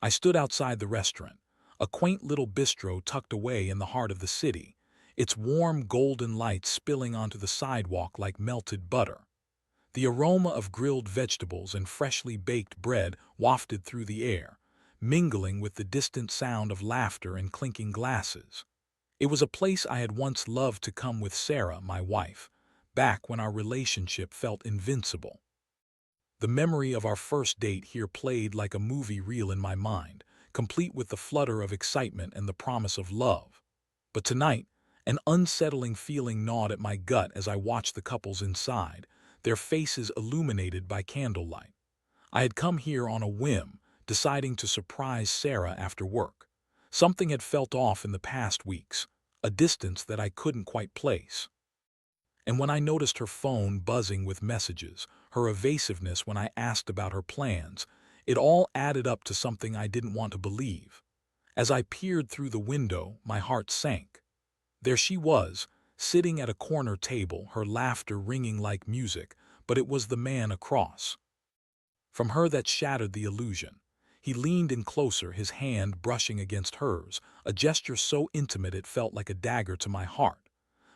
I stood outside the restaurant, a quaint little bistro tucked away in the heart of the city, its warm golden light spilling onto the sidewalk like melted butter. The aroma of grilled vegetables and freshly baked bread wafted through the air, mingling with the distant sound of laughter and clinking glasses. It was a place I had once loved to come with Sarah, my wife, back when our relationship felt invincible. The memory of our first date here played like a movie reel in my mind, complete with the flutter of excitement and the promise of love. But tonight, an unsettling feeling gnawed at my gut as I watched the couples inside, their faces illuminated by candlelight. I had come here on a whim, deciding to surprise Sarah after work. Something had felt off in the past weeks, a distance that I couldn't quite place. And when I noticed her phone buzzing with messages, her evasiveness when I asked about her plans, it all added up to something I didn't want to believe. As I peered through the window, my heart sank. There she was, sitting at a corner table, her laughter ringing like music, but it was the man across from her that shattered the illusion. He leaned in closer, his hand brushing against hers, a gesture so intimate it felt like a dagger to my heart.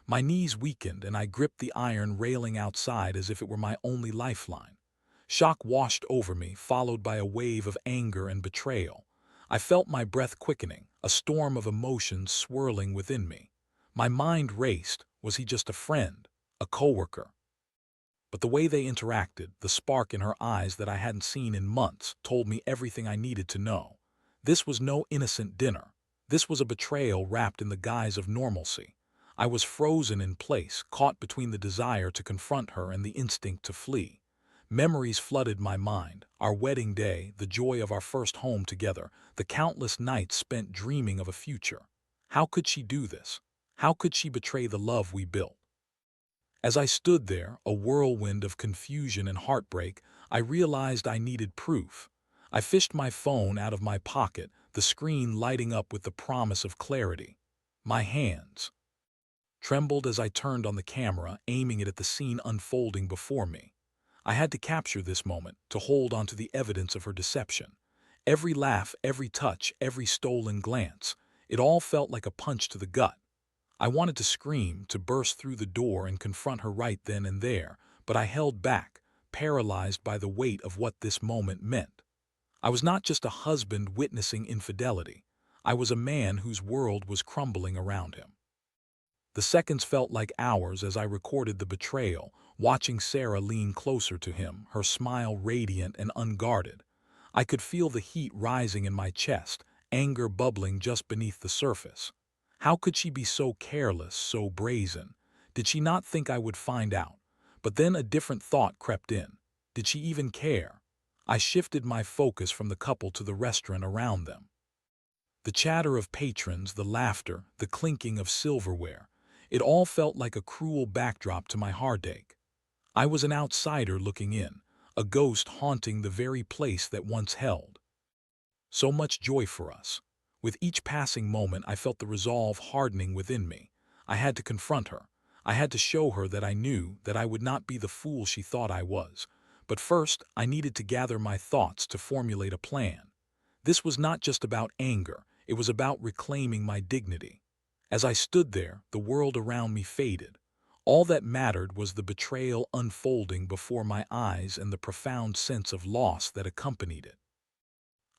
My knees weakened and I gripped the iron railing outside as if it were my only lifeline. Shock washed over me, followed by a wave of anger and betrayal. I felt my breath quickening, a storm of emotions swirling within me. My mind raced. Was he just a friend, a coworker? But the way they interacted, the spark in her eyes that I hadn't seen in months, told me everything I needed to know. This was no innocent dinner. This was a betrayal wrapped in the guise of normalcy. I was frozen in place, caught between the desire to confront her and the instinct to flee. Memories flooded my mind, our wedding day, the joy of our first home together, the countless nights spent dreaming of a future. How could she do this? How could she betray the love we built? As I stood there, a whirlwind of confusion and heartbreak, I realized I needed proof. I fished my phone out of my pocket, the screen lighting up with the promise of clarity. My hands trembled as I turned on the camera, aiming it at the scene unfolding before me. I had to capture this moment, to hold onto the evidence of her deception. Every laugh, every touch, every stolen glance, it all felt like a punch to the gut. I wanted to scream, to burst through the door and confront her right then and there, but I held back, paralyzed by the weight of what this moment meant. I was not just a husband witnessing infidelity. I was a man whose world was crumbling around him. The seconds felt like hours as I recorded the betrayal, watching Sarah lean closer to him, her smile radiant and unguarded. I could feel the heat rising in my chest, anger bubbling just beneath the surface. How could she be so careless, so brazen? Did she not think I would find out? But then a different thought crept in. Did she even care? I shifted my focus from the couple to the restaurant around them. The chatter of patrons, the laughter, the clinking of silverware, it all felt like a cruel backdrop to my heartache. I was an outsider looking in, a ghost haunting the very place that once held so much joy for us. With each passing moment, I felt the resolve hardening within me. I had to confront her. I had to show her that I knew that I would not be the fool she thought I was. But first, I needed to gather my thoughts to formulate a plan. This was not just about anger, it was about reclaiming my dignity. As I stood there, the world around me faded. All that mattered was the betrayal unfolding before my eyes and the profound sense of loss that accompanied it.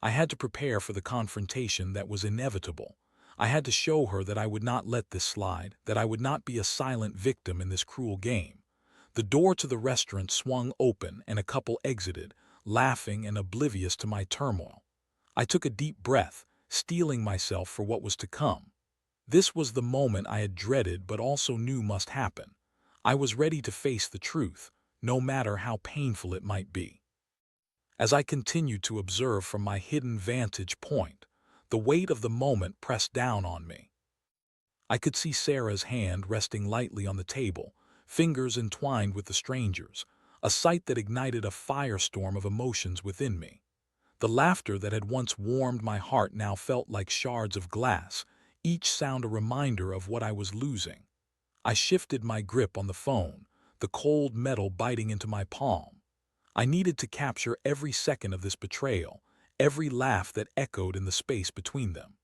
I had to prepare for the confrontation that was inevitable. I had to show her that I would not let this slide, that I would not be a silent victim in this cruel game. The door to the restaurant swung open and a couple exited, laughing and oblivious to my turmoil. I took a deep breath, steeling myself for what was to come. This was the moment I had dreaded but also knew must happen. I was ready to face the truth, no matter how painful it might be. As I continued to observe from my hidden vantage point, the weight of the moment pressed down on me. I could see Sarah's hand resting lightly on the table, fingers entwined with the stranger's, a sight that ignited a firestorm of emotions within me. The laughter that had once warmed my heart now felt like shards of glass, each sound a reminder of what I was losing. I shifted my grip on the phone, the cold metal biting into my palm. I needed to capture every second of this betrayal, every laugh that echoed in the space between them.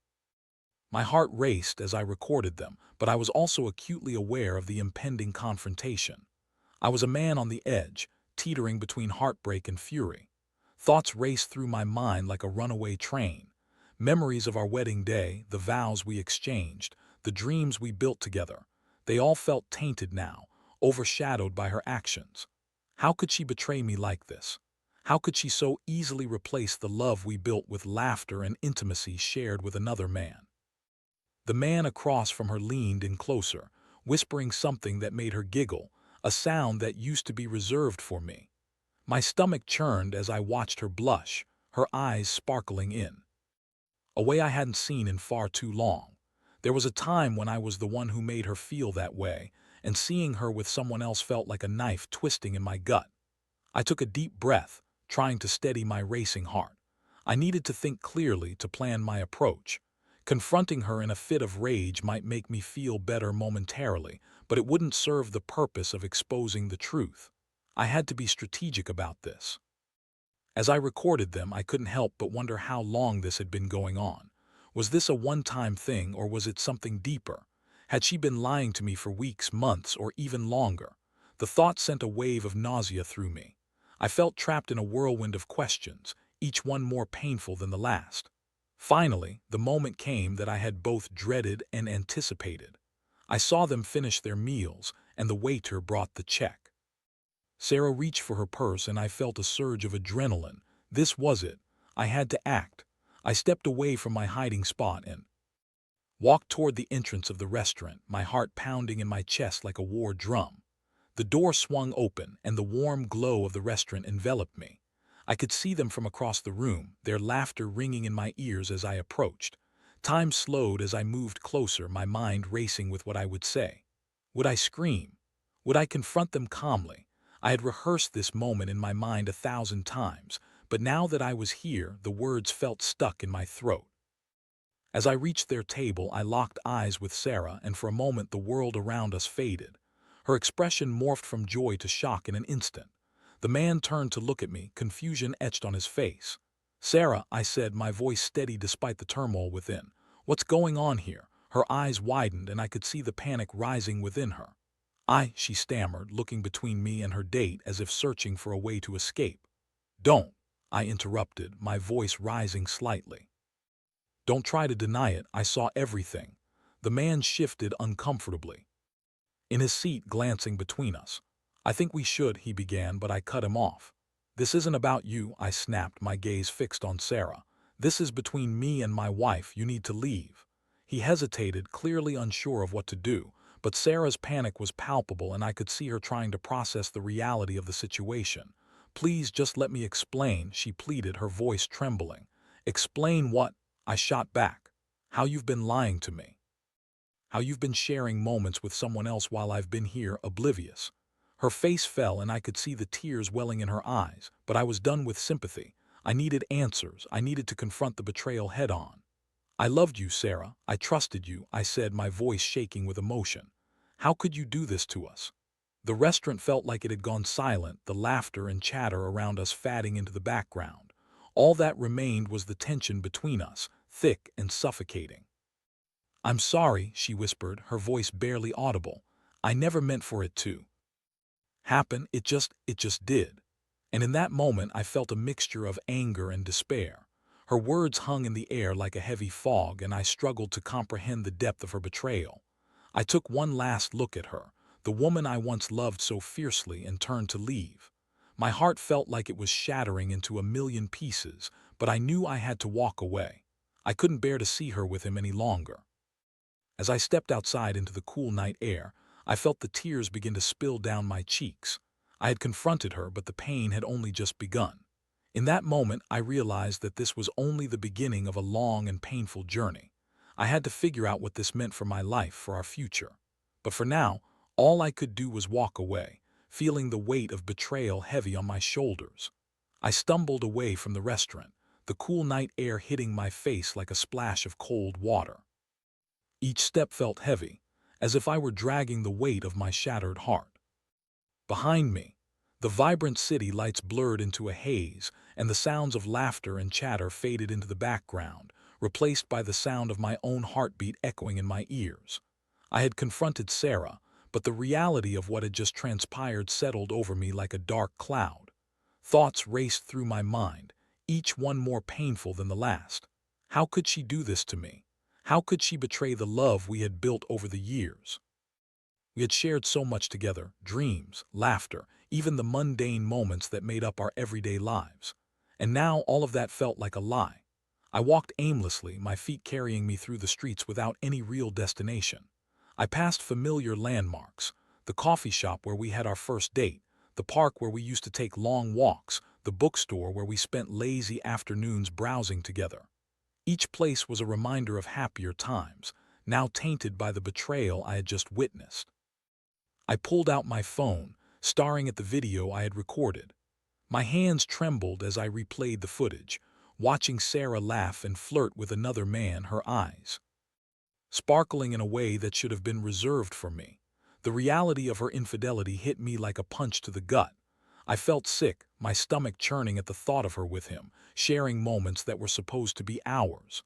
My heart raced as I recorded them, but I was also acutely aware of the impending confrontation. I was a man on the edge, teetering between heartbreak and fury. Thoughts raced through my mind like a runaway train. Memories of our wedding day, the vows we exchanged, the dreams we built together, they all felt tainted now, overshadowed by her actions. How could she betray me like this? How could she so easily replace the love we built with laughter and intimacy shared with another man? The man across from her leaned in closer, whispering something that made her giggle, a sound that used to be reserved for me. My stomach churned as I watched her blush, her eyes sparkling in a way I hadn't seen in far too long. There was a time when I was the one who made her feel that way, and seeing her with someone else felt like a knife twisting in my gut. I took a deep breath, trying to steady my racing heart. I needed to think clearly to plan my approach. Confronting her in a fit of rage might make me feel better momentarily, but it wouldn't serve the purpose of exposing the truth. I had to be strategic about this. As I recorded them, I couldn't help but wonder how long this had been going on. Was this a one-time thing, or was it something deeper? Had she been lying to me for weeks, months, or even longer? The thought sent a wave of nausea through me. I felt trapped in a whirlwind of questions, each one more painful than the last. Finally, the moment came that I had both dreaded and anticipated. I saw them finish their meals, and the waiter brought the check. Sarah reached for her purse, and I felt a surge of adrenaline. This was it. I had to act. I stepped away from my hiding spot and walked toward the entrance of the restaurant, my heart pounding in my chest like a war drum. The door swung open, and the warm glow of the restaurant enveloped me. I could see them from across the room, their laughter ringing in my ears as I approached. Time slowed as I moved closer, my mind racing with what I would say. Would I scream? Would I confront them calmly? I had rehearsed this moment in my mind 1,000 times, but now that I was here, the words felt stuck in my throat. As I reached their table, I locked eyes with Sarah, and for a moment the world around us faded. Her expression morphed from joy to shock in an instant. The man turned to look at me, confusion etched on his face. "Sarah," I said, my voice steady despite the turmoil within. "What's going on here?" Her eyes widened, and I could see the panic rising within her. She stammered, looking between me and her date as if searching for a way to escape. "Don't," I interrupted, my voice rising slightly. "Don't try to deny it. I saw everything." The man shifted uncomfortably in his seat, glancing between us. "I think we should," he began, but I cut him off. "This isn't about you," I snapped, my gaze fixed on Sarah. "This is between me and my wife. You need to leave." He hesitated, clearly unsure of what to do, but Sarah's panic was palpable, and I could see her trying to process the reality of the situation. "Please just let me explain," she pleaded, her voice trembling. "Explain what?" I shot back. "How you've been lying to me. How you've been sharing moments with someone else while I've been here, oblivious." Her face fell, and I could see the tears welling in her eyes, but I was done with sympathy. I needed answers. I needed to confront the betrayal head-on. "I loved you, Sarah. I trusted you," I said, my voice shaking with emotion. "How could you do this to us?" The restaurant felt like it had gone silent, the laughter and chatter around us fading into the background. All that remained was the tension between us, thick and suffocating. "I'm sorry," she whispered, her voice barely audible. "I never meant for it to happen. It just did." And in that moment I felt a mixture of anger and despair. Her words hung in the air like a heavy fog, and I struggled to comprehend the depth of her betrayal. I took one last look at her, the woman I once loved so fiercely, and turned to leave. My heart felt like it was shattering into a million pieces, but I knew I had to walk away. I couldn't bear to see her with him any longer. As I stepped outside into the cool night air, I felt the tears begin to spill down my cheeks. I had confronted her, but the pain had only just begun. In that moment, I realized that this was only the beginning of a long and painful journey. I had to figure out what this meant for my life, for our future. But for now, all I could do was walk away, feeling the weight of betrayal heavy on my shoulders. I stumbled away from the restaurant, the cool night air hitting my face like a splash of cold water. Each step felt heavy, as if I were dragging the weight of my shattered heart. Behind me, the vibrant city lights blurred into a haze, and the sounds of laughter and chatter faded into the background, replaced by the sound of my own heartbeat echoing in my ears. I had confronted Sarah, but the reality of what had just transpired settled over me like a dark cloud. Thoughts raced through my mind, each one more painful than the last. How could she do this to me? How could she betray the love we had built over the years? We had shared so much together, dreams, laughter, even the mundane moments that made up our everyday lives. And now all of that felt like a lie. I walked aimlessly, my feet carrying me through the streets without any real destination. I passed familiar landmarks, the coffee shop where we had our first date, the park where we used to take long walks, the bookstore where we spent lazy afternoons browsing together. Each place was a reminder of happier times, now tainted by the betrayal I had just witnessed. I pulled out my phone, staring at the video I had recorded. My hands trembled as I replayed the footage, watching Sarah laugh and flirt with another man, her eyes sparkling in a way that should have been reserved for me. The reality of her infidelity hit me like a punch to the gut. I felt sick, my stomach churning at the thought of her with him, sharing moments that were supposed to be ours.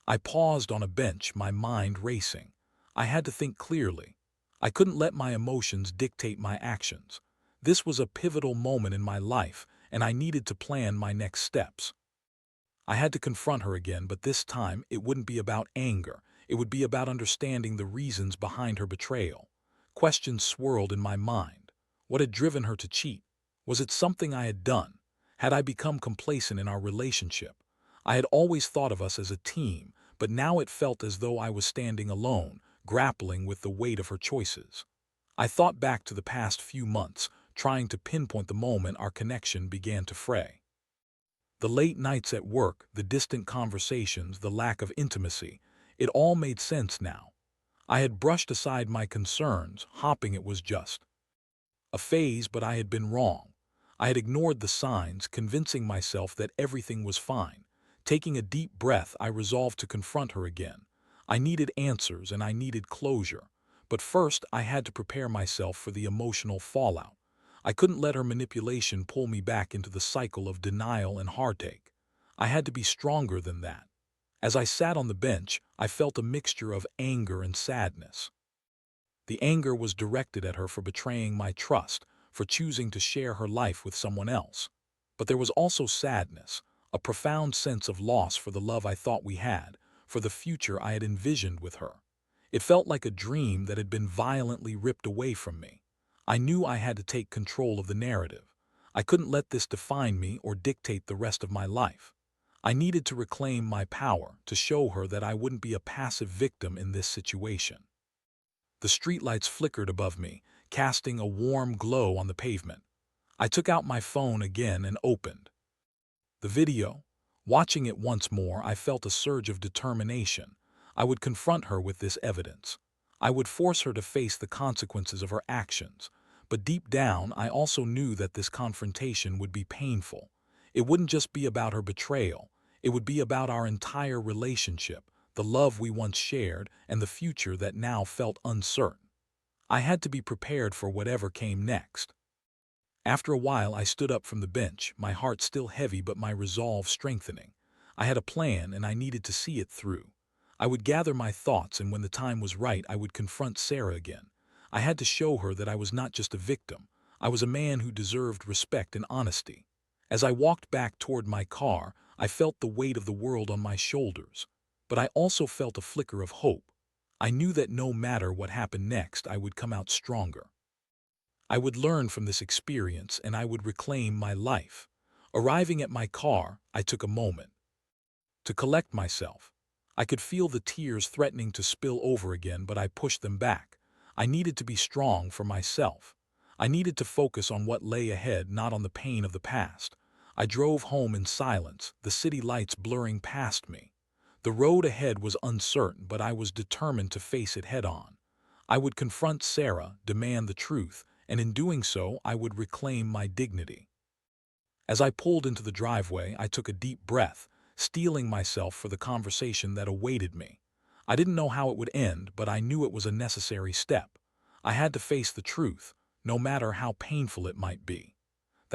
I paused on a bench, my mind racing. I had to think clearly. I couldn't let my emotions dictate my actions. This was a pivotal moment in my life, and I needed to plan my next steps. I had to confront her again, but this time it wouldn't be about anger. It would be about understanding the reasons behind her betrayal. Questions swirled in my mind. What had driven her to cheat? Was it something I had done? Had I become complacent in our relationship? I had always thought of us as a team, but now it felt as though I was standing alone, grappling with the weight of her choices. I thought back to the past few months, trying to pinpoint the moment our connection began to fray. The late nights at work, the distant conversations, the lack of intimacy, it all made sense now. I had brushed aside my concerns, hoping it was just a phase, but I had been wrong. I had ignored the signs, convincing myself that everything was fine. Taking a deep breath, I resolved to confront her again. I needed answers and I needed closure. But first, I had to prepare myself for the emotional fallout. I couldn't let her manipulation pull me back into the cycle of denial and heartache. I had to be stronger than that. As I sat on the bench, I felt a mixture of anger and sadness. The anger was directed at her for betraying my trust, for choosing to share her life with someone else. But there was also sadness, a profound sense of loss for the love I thought we had, for the future I had envisioned with her. It felt like a dream that had been violently ripped away from me. I knew I had to take control of the narrative. I couldn't let this define me or dictate the rest of my life. I needed to reclaim my power, to show her that I wouldn't be a passive victim in this situation. The streetlights flickered above me, casting a warm glow on the pavement. I took out my phone again and opened the video. Watching it once more, I felt a surge of determination. I would confront her with this evidence. I would force her to face the consequences of her actions. But deep down, I also knew that this confrontation would be painful. It wouldn't just be about her betrayal. It would be about our entire relationship, the love we once shared, and the future that now felt uncertain. I had to be prepared for whatever came next. After a while, I stood up from the bench, my heart still heavy but my resolve strengthening. I had a plan and I needed to see it through. I would gather my thoughts, and when the time was right, I would confront Sarah again. I had to show her that I was not just a victim. I was a man who deserved respect and honesty. As I walked back toward my car, I felt the weight of the world on my shoulders. But I also felt a flicker of hope. I knew that no matter what happened next, I would come out stronger. I would learn from this experience and I would reclaim my life. Arriving at my car, I took a moment to collect myself. I could feel the tears threatening to spill over again, but I pushed them back. I needed to be strong for myself. I needed to focus on what lay ahead, not on the pain of the past. I drove home in silence, the city lights blurring past me. The road ahead was uncertain, but I was determined to face it head-on. I would confront Sarah, demand the truth, and in doing so, I would reclaim my dignity. As I pulled into the driveway, I took a deep breath, steeling myself for the conversation that awaited me. I didn't know how it would end, but I knew it was a necessary step. I had to face the truth, no matter how painful it might be.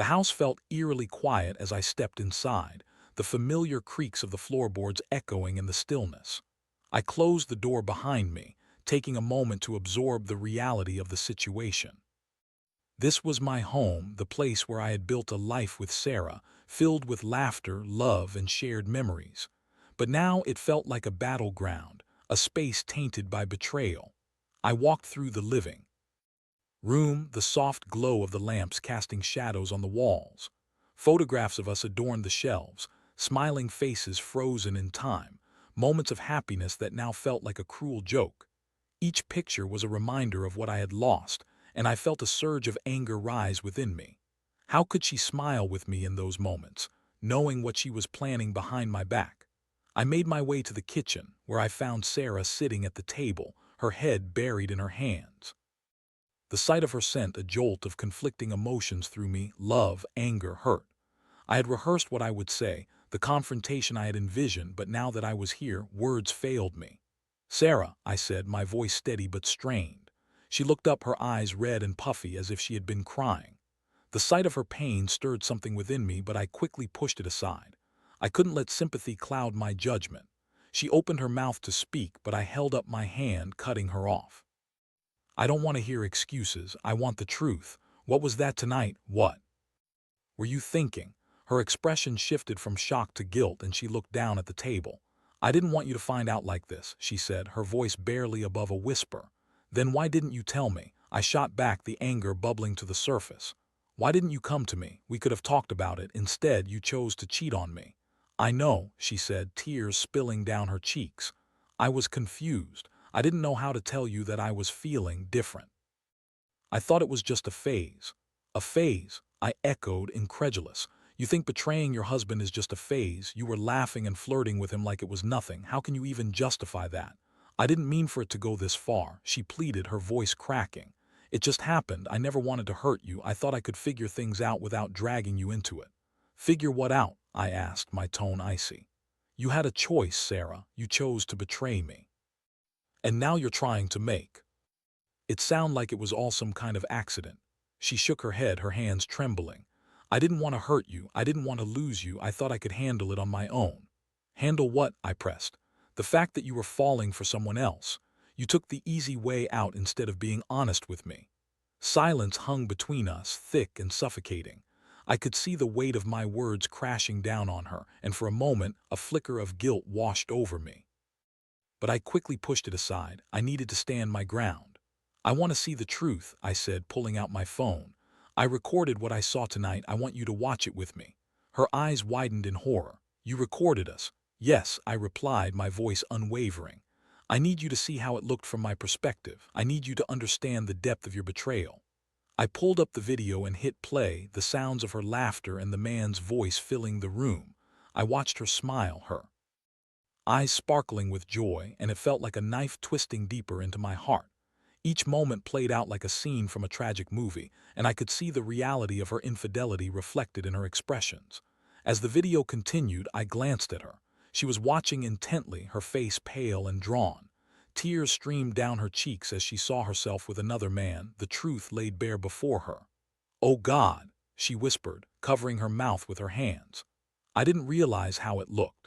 The house felt eerily quiet as I stepped inside, the familiar creaks of the floorboards echoing in the stillness. I closed the door behind me, taking a moment to absorb the reality of the situation. This was my home, the place where I had built a life with Sarah, filled with laughter, love, and shared memories. But now it felt like a battleground, a space tainted by betrayal. I walked through the living room, the soft glow of the lamps casting shadows on the walls. Photographs of us adorned the shelves, smiling faces frozen in time, moments of happiness that now felt like a cruel joke. Each picture was a reminder of what I had lost, and I felt a surge of anger rise within me. How could she smile with me in those moments, knowing what she was planning behind my back? I made my way to the kitchen, where I found Sarah sitting at the table, her head buried in her hands. The sight of her sent a jolt of conflicting emotions through me: love, anger, hurt. I had rehearsed what I would say, the confrontation I had envisioned, but now that I was here, words failed me. "Sarah," I said, my voice steady but strained. She looked up, her eyes red and puffy as if she had been crying. The sight of her pain stirred something within me, but I quickly pushed it aside. I couldn't let sympathy cloud my judgment. She opened her mouth to speak, but I held up my hand, cutting her off. "I don't want to hear excuses. I want the truth. What was that tonight? What were you thinking?" Her expression shifted from shock to guilt, and she looked down at the table. "I didn't want you to find out like this," she said, her voice barely above a whisper. "Then why didn't you tell me?" I shot back, the anger bubbling to the surface. "Why didn't you come to me? We could have talked about it. Instead, you chose to cheat on me." "I know," she said, tears spilling down her cheeks. "I was confused. I didn't know how to tell you that I was feeling different. I thought it was just a phase." "A phase?" I echoed, incredulous. "You think betraying your husband is just a phase? You were laughing and flirting with him like it was nothing. How can you even justify that?" "I didn't mean for it to go this far," she pleaded, her voice cracking. "It just happened. I never wanted to hurt you. I thought I could figure things out without dragging you into it." "Figure what out?" I asked, my tone icy. "You had a choice, Sarah. You chose to betray me. And now you're trying to make it sound like it was all some kind of accident." She shook her head, her hands trembling. "I didn't want to hurt you. I didn't want to lose you. I thought I could handle it on my own." "Handle what?" I pressed. "The fact that you were falling for someone else. You took the easy way out instead of being honest with me." Silence hung between us, thick and suffocating. I could see the weight of my words crashing down on her, and for a moment, a flicker of guilt washed over me. But I quickly pushed it aside. I needed to stand my ground. "I want to see the truth," I said, pulling out my phone. "I recorded what I saw tonight. I want you to watch it with me." Her eyes widened in horror. "You recorded us?" "Yes," I replied, my voice unwavering. "I need you to see how it looked from my perspective. I need you to understand the depth of your betrayal." I pulled up the video and hit play, the sounds of her laughter and the man's voice filling the room. I watched her smile, her eyes sparkling with joy, and it felt like a knife twisting deeper into my heart. Each moment played out like a scene from a tragic movie, and I could see the reality of her infidelity reflected in her expressions. As the video continued, I glanced at her. She was watching intently, her face pale and drawn. Tears streamed down her cheeks as she saw herself with another man, the truth laid bare before her. "Oh God," she whispered, covering her mouth with her hands. "I didn't realize how it looked.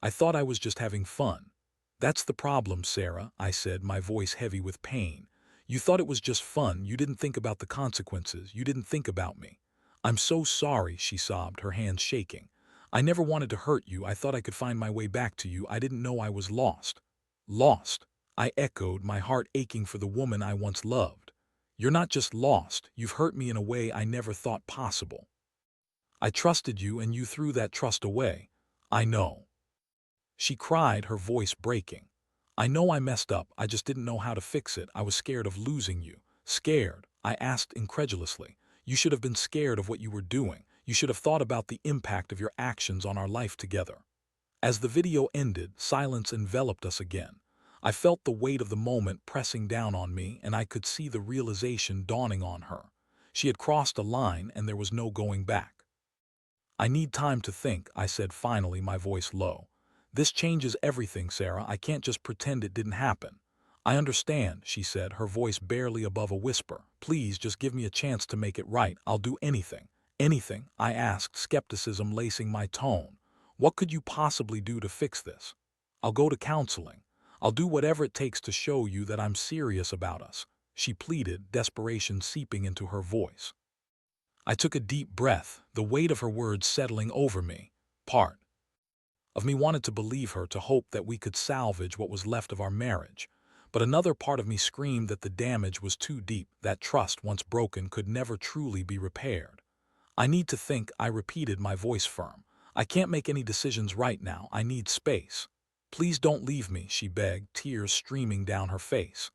I thought I was just having fun." "That's the problem, Sarah," I said, my voice heavy with pain. "You thought it was just fun. You didn't think about the consequences. You didn't think about me." "I'm so sorry," she sobbed, her hands shaking. "I never wanted to hurt you. I thought I could find my way back to you. I didn't know I was lost." "Lost?" I echoed, my heart aching for the woman I once loved. "You're not just lost. You've hurt me in a way I never thought possible. I trusted you and you threw that trust away." "I know," she cried, her voice breaking. "I know I messed up. I just didn't know how to fix it. I was scared of losing you." "Scared?" I asked incredulously. "You should have been scared of what you were doing. You should have thought about the impact of your actions on our life together." As the video ended, silence enveloped us again. I felt the weight of the moment pressing down on me, and I could see the realization dawning on her. She had crossed a line, and there was no going back. "I need time to think," I said finally, my voice low. "This changes everything, Sarah. I can't just pretend it didn't happen." "I understand," she said, her voice barely above a whisper. "Please just give me a chance to make it right. I'll do anything. Anything, I asked, skepticism lacing my tone. What could you possibly do to fix this? I'll go to counseling. I'll do whatever it takes to show you that I'm serious about us, she pleaded, desperation seeping into her voice. I took a deep breath, the weight of her words settling over me. Part of me wanted to believe her, to hope that we could salvage what was left of our marriage. But another part of me screamed that the damage was too deep, that trust, once broken, could never truly be repaired. I need to think, I repeated, my voice firm. I can't make any decisions right now. I need space. Please don't leave me, she begged, tears streaming down her face.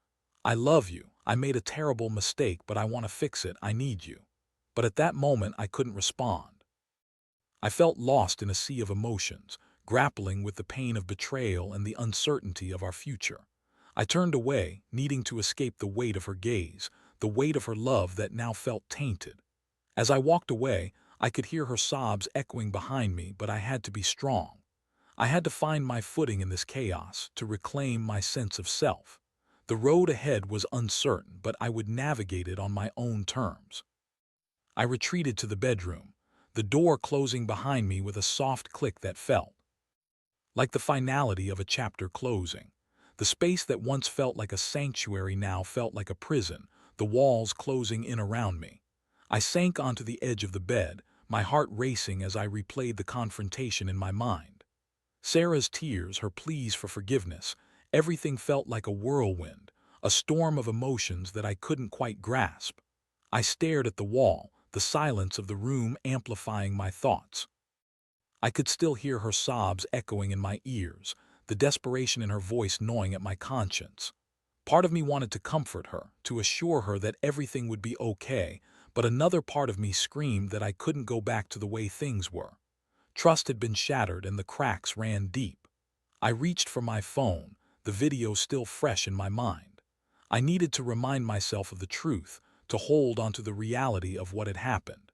I love you. I made a terrible mistake, but I want to fix it. I need you. But at that moment, I couldn't respond. I felt lost in a sea of emotions, grappling with the pain of betrayal and the uncertainty of our future. I turned away, needing to escape the weight of her gaze, the weight of her love that now felt tainted. As I walked away, I could hear her sobs echoing behind me, but I had to be strong. I had to find my footing in this chaos, to reclaim my sense of self. The road ahead was uncertain, but I would navigate it on my own terms. I retreated to the bedroom, the door closing behind me with a soft click that felt like the finality of a chapter closing. The space that once felt like a sanctuary now felt like a prison, the walls closing in around me. I sank onto the edge of the bed, my heart racing as I replayed the confrontation in my mind. Sarah's tears, her pleas for forgiveness, everything felt like a whirlwind, a storm of emotions that I couldn't quite grasp. I stared at the wall, the silence of the room amplifying my thoughts. I could still hear her sobs echoing in my ears, the desperation in her voice gnawing at my conscience. Part of me wanted to comfort her, to assure her that everything would be okay, but another part of me screamed that I couldn't go back to the way things were. Trust had been shattered and the cracks ran deep. I reached for my phone, the video still fresh in my mind. I needed to remind myself of the truth, to hold onto the reality of what had happened.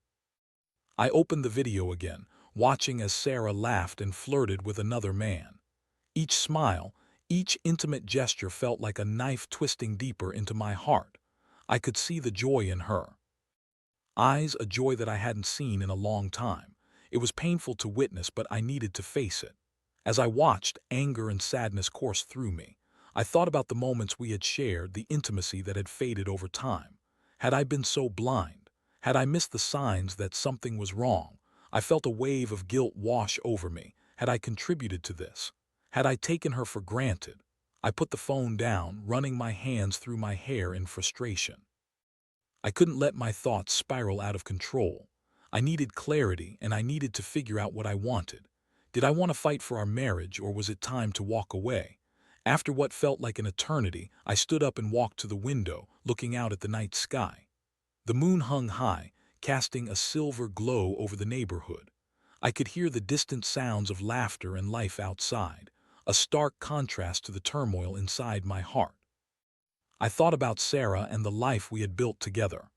I opened the video again, watching as Sarah laughed and flirted with another man. Each smile, each intimate gesture felt like a knife twisting deeper into my heart. I could see the joy in her eyes, a joy that I hadn't seen in a long time. It was painful to witness, but I needed to face it. As I watched, anger and sadness course through me. I thought about the moments we had shared, the intimacy that had faded over time. Had I been so blind? Had I missed the signs that something was wrong? I felt a wave of guilt wash over me. Had I contributed to this? Had I taken her for granted? I put the phone down, running my hands through my hair in frustration. I couldn't let my thoughts spiral out of control. I needed clarity, and I needed to figure out what I wanted. Did I want to fight for our marriage, or was it time to walk away? After what felt like an eternity, I stood up and walked to the window, looking out at the night sky. The moon hung high, casting a silver glow over the neighborhood. I could hear the distant sounds of laughter and life outside, a stark contrast to the turmoil inside my heart. I thought about Sarah and the life we had built together.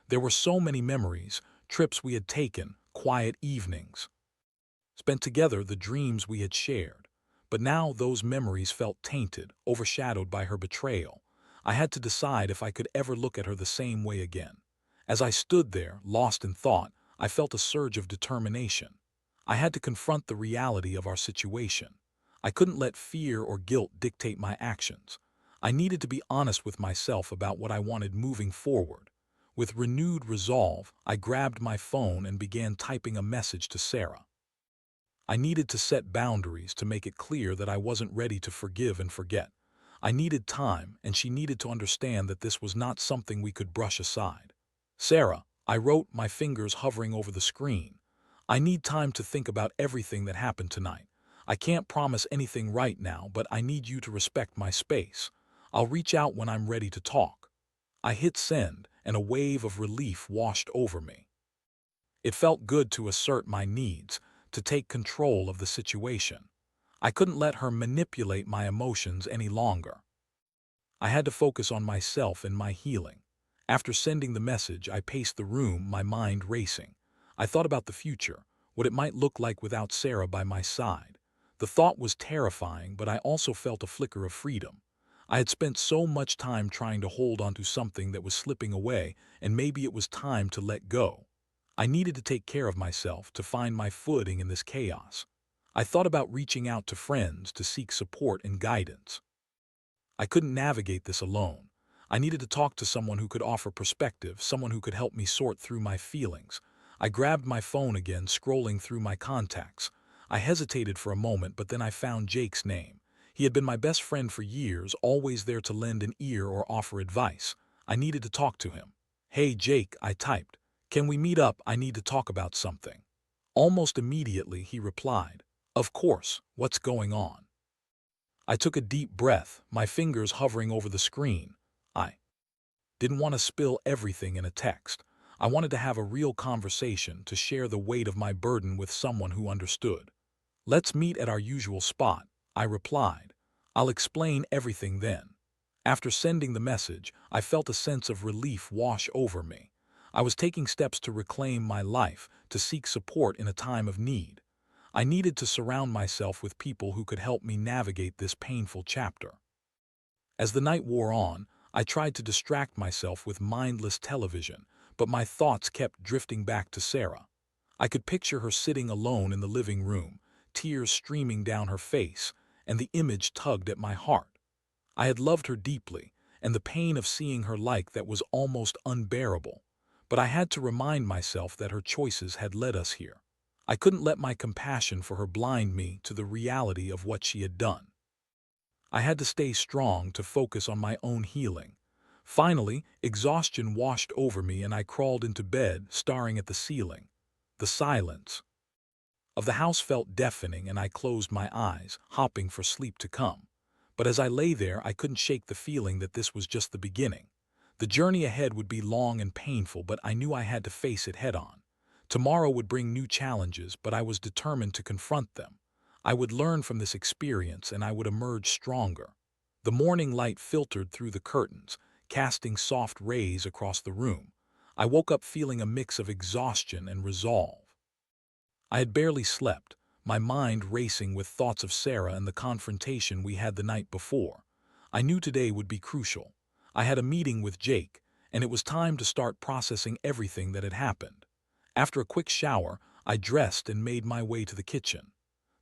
There were so many memories, trips we had taken, quiet evenings spent together, the dreams we had shared. But now those memories felt tainted, overshadowed by her betrayal. I had to decide if I could ever look at her the same way again. As I stood there, lost in thought, I felt a surge of determination. I had to confront the reality of our situation. I couldn't let fear or guilt dictate my actions. I needed to be honest with myself about what I wanted moving forward. With renewed resolve, I grabbed my phone and began typing a message to Sarah. I needed to set boundaries, to make it clear that I wasn't ready to forgive and forget. I needed time, and she needed to understand that this was not something we could brush aside. Sarah, I wrote, my fingers hovering over the screen. I need time to think about everything that happened tonight. I can't promise anything right now, but I need you to respect my space. I'll reach out when I'm ready to talk. I hit send, and a wave of relief washed over me. It felt good to assert my needs, to take control of the situation. I couldn't let her manipulate my emotions any longer. I had to focus on myself and my healing. After sending the message, I paced the room, my mind racing. I thought about the future, what it might look like without Sarah by my side. The thought was terrifying, but I also felt a flicker of freedom. I had spent so much time trying to hold onto something that was slipping away, and maybe it was time to let go. I needed to take care of myself to find my footing in this chaos. I thought about reaching out to friends to seek support and guidance. I couldn't navigate this alone. I needed to talk to someone who could offer perspective, someone who could help me sort through my feelings. I grabbed my phone again, scrolling through my contacts. I hesitated for a moment, but then I found Jake's name. He had been my best friend for years, always there to lend an ear or offer advice. I needed to talk to him. "Hey, Jake," I typed. "Can we meet up? I need to talk about something." Almost immediately, he replied, "Of course, what's going on?" I took a deep breath, my fingers hovering over the screen. I didn't want to spill everything in a text. I wanted to have a real conversation, to share the weight of my burden with someone who understood. "Let's meet at our usual spot," I replied. "I'll explain everything then." After sending the message, I felt a sense of relief wash over me. I was taking steps to reclaim my life, to seek support in a time of need. I needed to surround myself with people who could help me navigate this painful chapter. As the night wore on, I tried to distract myself with mindless television, but my thoughts kept drifting back to Sarah. I could picture her sitting alone in the living room, tears streaming down her face, and the image tugged at my heart. I had loved her deeply, and the pain of seeing her like that was almost unbearable. But I had to remind myself that her choices had led us here. I couldn't let my compassion for her blind me to the reality of what she had done. I had to stay strong to focus on my own healing. Finally, exhaustion washed over me and I crawled into bed, staring at the ceiling. The silence of the house felt deafening and I closed my eyes, hoping for sleep to come. But as I lay there, I couldn't shake the feeling that this was just the beginning. The journey ahead would be long and painful, but I knew I had to face it head on. Tomorrow would bring new challenges, but I was determined to confront them. I would learn from this experience and I would emerge stronger. The morning light filtered through the curtains, casting soft rays across the room. I woke up feeling a mix of exhaustion and resolve. I had barely slept, my mind racing with thoughts of Sarah and the confrontation we had the night before. I knew today would be crucial. I had a meeting with Jake, and it was time to start processing everything that had happened. After a quick shower, I dressed and made my way to the kitchen.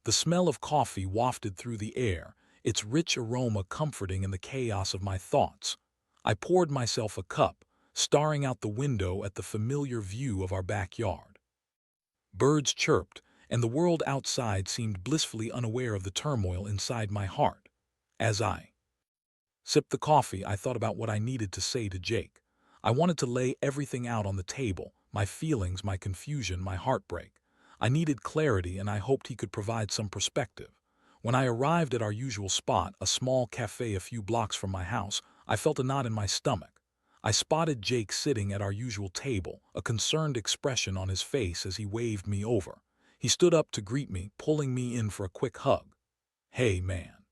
The smell of coffee wafted through the air, its rich aroma comforting in the chaos of my thoughts. I poured myself a cup, staring out the window at the familiar view of our backyard. Birds chirped, and the world outside seemed blissfully unaware of the turmoil inside my heart. As I sipped the coffee, I thought about what I needed to say to Jake. I wanted to lay everything out on the table, my feelings, my confusion, my heartbreak. I needed clarity, and I hoped he could provide some perspective. When I arrived at our usual spot, a small cafe a few blocks from my house, I felt a knot in my stomach. I spotted Jake sitting at our usual table, a concerned expression on his face as he waved me over. He stood up to greet me, pulling me in for a quick hug. "Hey, man.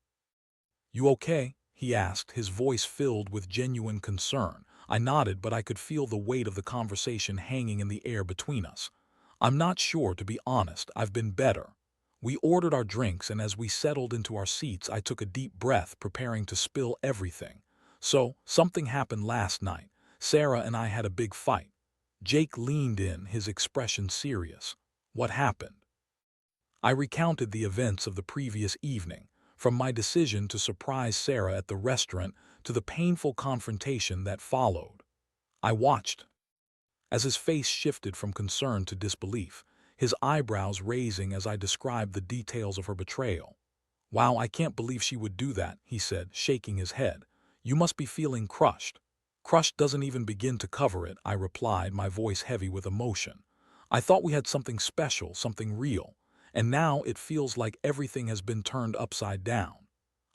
You okay?" he asked, his voice filled with genuine concern. I nodded, but I could feel the weight of the conversation hanging in the air between us. "I'm not sure, to be honest. I've been better." We ordered our drinks, and as we settled into our seats, I took a deep breath, preparing to spill everything. "So, something happened last night. Sarah and I had a big fight." Jake leaned in, his expression serious. "What happened?" I recounted the events of the previous evening, from my decision to surprise Sarah at the restaurant to the painful confrontation that followed. I watched as his face shifted from concern to disbelief, his eyebrows raising as I described the details of her betrayal. "Wow, I can't believe she would do that," he said, shaking his head. "You must be feeling crushed." "Crushed doesn't even begin to cover it," I replied, my voice heavy with emotion. "I thought we had something special, something real, and now it feels like everything has been turned upside down."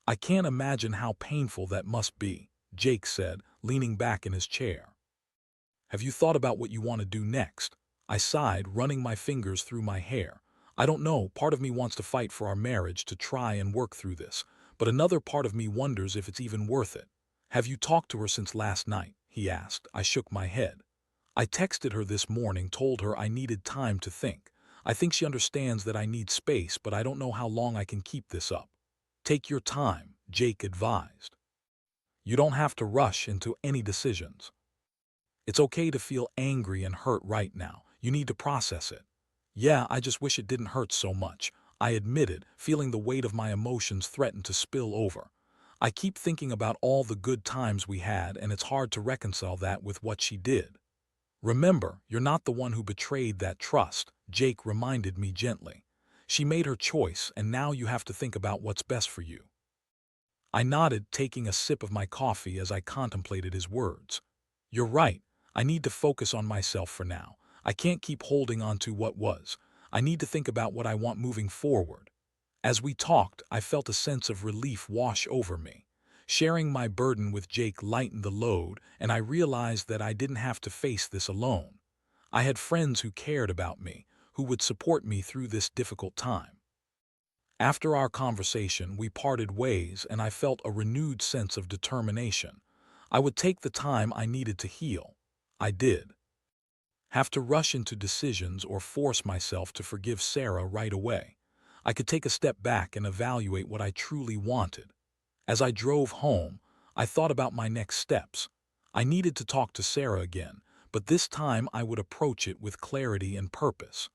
"I can't imagine how painful that must be," Jake said, leaning back in his chair. "Have you thought about what you want to do next?" I sighed, running my fingers through my hair. "I don't know, part of me wants to fight for our marriage, to try and work through this, but another part of me wonders if it's even worth it." "Have you talked to her since last night?" he asked. I shook my head. "I texted her this morning, told her I needed time to think. I think she understands that I need space, but I don't know how long I can keep this up." "Take your time," Jake advised. "You don't have to rush into any decisions. It's okay to feel angry and hurt right now. You need to process it. Yeah, I just wish it didn't hurt so much, I admitted, feeling the weight of my emotions threaten to spill over. I keep thinking about all the good times we had, and it's hard to reconcile that with what she did. Remember, you're not the one who betrayed that trust, Jake reminded me gently. She made her choice, and now you have to think about what's best for you. I nodded, taking a sip of my coffee as I contemplated his words. You're right. I need to focus on myself for now. I can't keep holding on to what was. I need to think about what I want moving forward. As we talked, I felt a sense of relief wash over me. Sharing my burden with Jake lightened the load, and I realized that I didn't have to face this alone. I had friends who cared about me, who would support me through this difficult time. After our conversation, we parted ways, and I felt a renewed sense of determination. I would take the time I needed to heal. I did. Have to rush into decisions or force myself to forgive Sarah right away. I could take a step back and evaluate what I truly wanted. As I drove home, I thought about my next steps. I needed to talk to Sarah again, but this time I would approach it with clarity and purpose.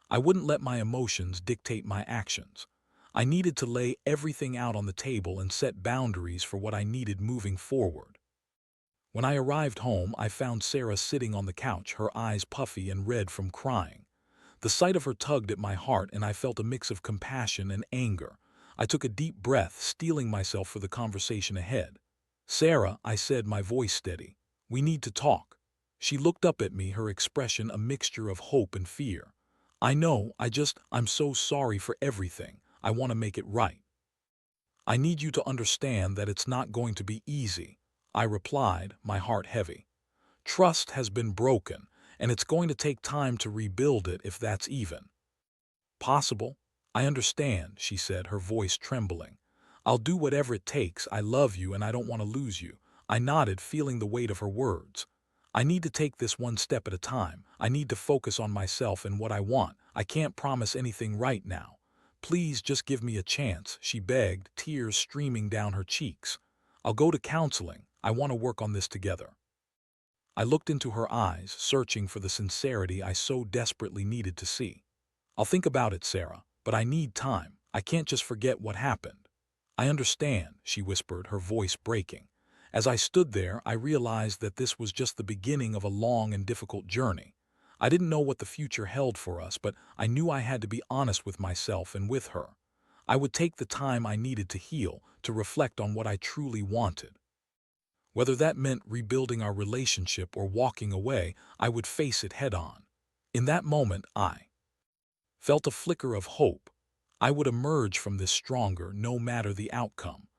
I wouldn't let my emotions dictate my actions. I needed to lay everything out on the table and set boundaries for what I needed moving forward. When I arrived home, I found Sarah sitting on the couch, her eyes puffy and red from crying. The sight of her tugged at my heart, and I felt a mix of compassion and anger. I took a deep breath, steeling myself for the conversation ahead. Sarah, I said, my voice steady, we need to talk. She looked up at me, her expression a mixture of hope and fear. I know, I'm so sorry for everything. I want to make it right. I need you to understand that it's not going to be easy, I replied, my heart heavy. Trust has been broken, and it's going to take time to rebuild it, if that's even possible. I understand, she said, her voice trembling. I'll do whatever it takes. I love you and I don't want to lose you. I nodded, feeling the weight of her words. I need to take this one step at a time. I need to focus on myself and what I want. I can't promise anything right now. Please just give me a chance, she begged, tears streaming down her cheeks. I'll go to counseling. I want to work on this together. I looked into her eyes, searching for the sincerity I so desperately needed to see. I'll think about it, Sarah, but I need time. I can't just forget what happened. I understand, she whispered, her voice breaking. As I stood there, I realized that this was just the beginning of a long and difficult journey. I didn't know what the future held for us, but I knew I had to be honest with myself and with her. I would take the time I needed to heal, to reflect on what I truly wanted. Whether that meant rebuilding our relationship or walking away, I would face it head on. In that moment, I felt a flicker of hope. I would emerge from this stronger, no matter the outcome.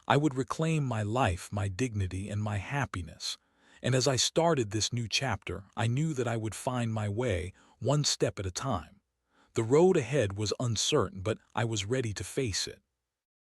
I would reclaim my life, my dignity, and my happiness. And as I started this new chapter, I knew that I would find my way, one step at a time. The road ahead was uncertain, but I was ready to face it.